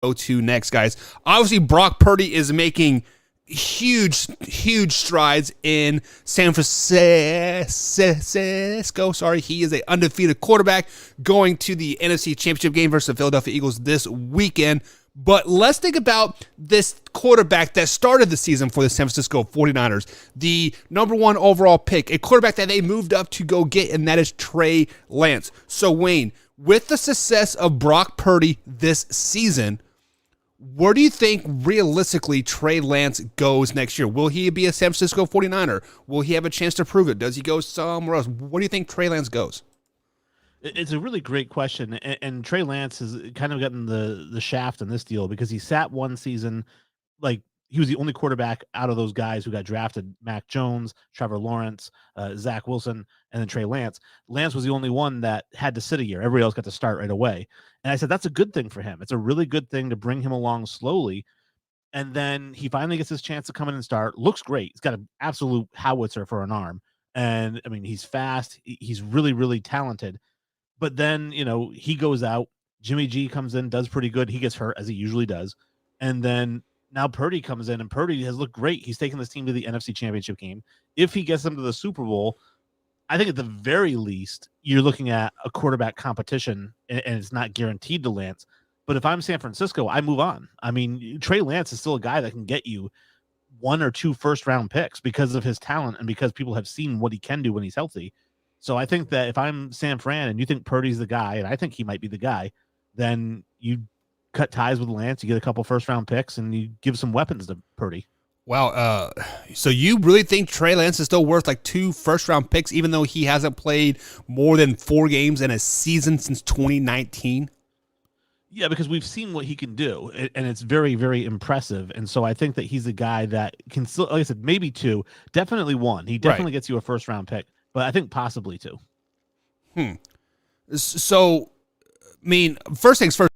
go to next, guys. Obviously, Brock Purdy is making huge strides in San Francisco. Sorry, he is an undefeated quarterback going to the NFC Championship game versus the Philadelphia Eagles this weekend. But let's think about this quarterback that started the season for the San Francisco 49ers, the number 1 overall pick, a quarterback that they moved up to go get, and that is Trey Lance. So, Wayne, with the success of Brock Purdy this season, where do you think realistically Trey Lance goes next year? Will he be a San Francisco 49er? Will he have a chance to prove it? Does he go somewhere else? Where do you think Trey Lance goes? It's a really great question, and Trey Lance has kind of gotten the shaft in this deal because he sat one season, like he was the only quarterback out of those guys who got drafted: Mac Jones, Trevor Lawrence, Zach Wilson, and then Trey Lance. Lance was the only one that had to sit a year. Everybody else got to start right away. And I said, that's a good thing for him. It's a really good thing to bring him along slowly. And then he finally gets his chance to come in and start. Looks great. He's got an absolute howitzer for an arm. And I mean, he's fast. He's really, really talented. But then, he goes out. Jimmy G comes in, does pretty good. He gets hurt, as he usually does. And then now Purdy comes in, and Purdy has looked great. He's taken this team to the NFC Championship game. If he gets them to the Super Bowl, I think at the very least, you're looking at a quarterback competition, and it's not guaranteed to Lance. But if I'm San Francisco, I move on. I mean, Trey Lance is still a guy that can get you 1 or 2 first-round picks because of his talent and because people have seen what he can do when he's healthy. So I think that if I'm San Fran and you think Purdy's the guy, and I think he might be the guy, then you cut ties with Lance, you get a couple first-round picks, and you give some weapons to Purdy. Wow. So you really think Trey Lance is still worth like 2 first-round picks, even though he hasn't played more than 4 games in a season since 2019? Yeah, because we've seen what he can do, and it's very, very impressive. And so I think that he's a guy that can still, like I said, maybe 2, definitely 1. He definitely gets you a first-round pick, but I think possibly 2. So, I mean, first things first,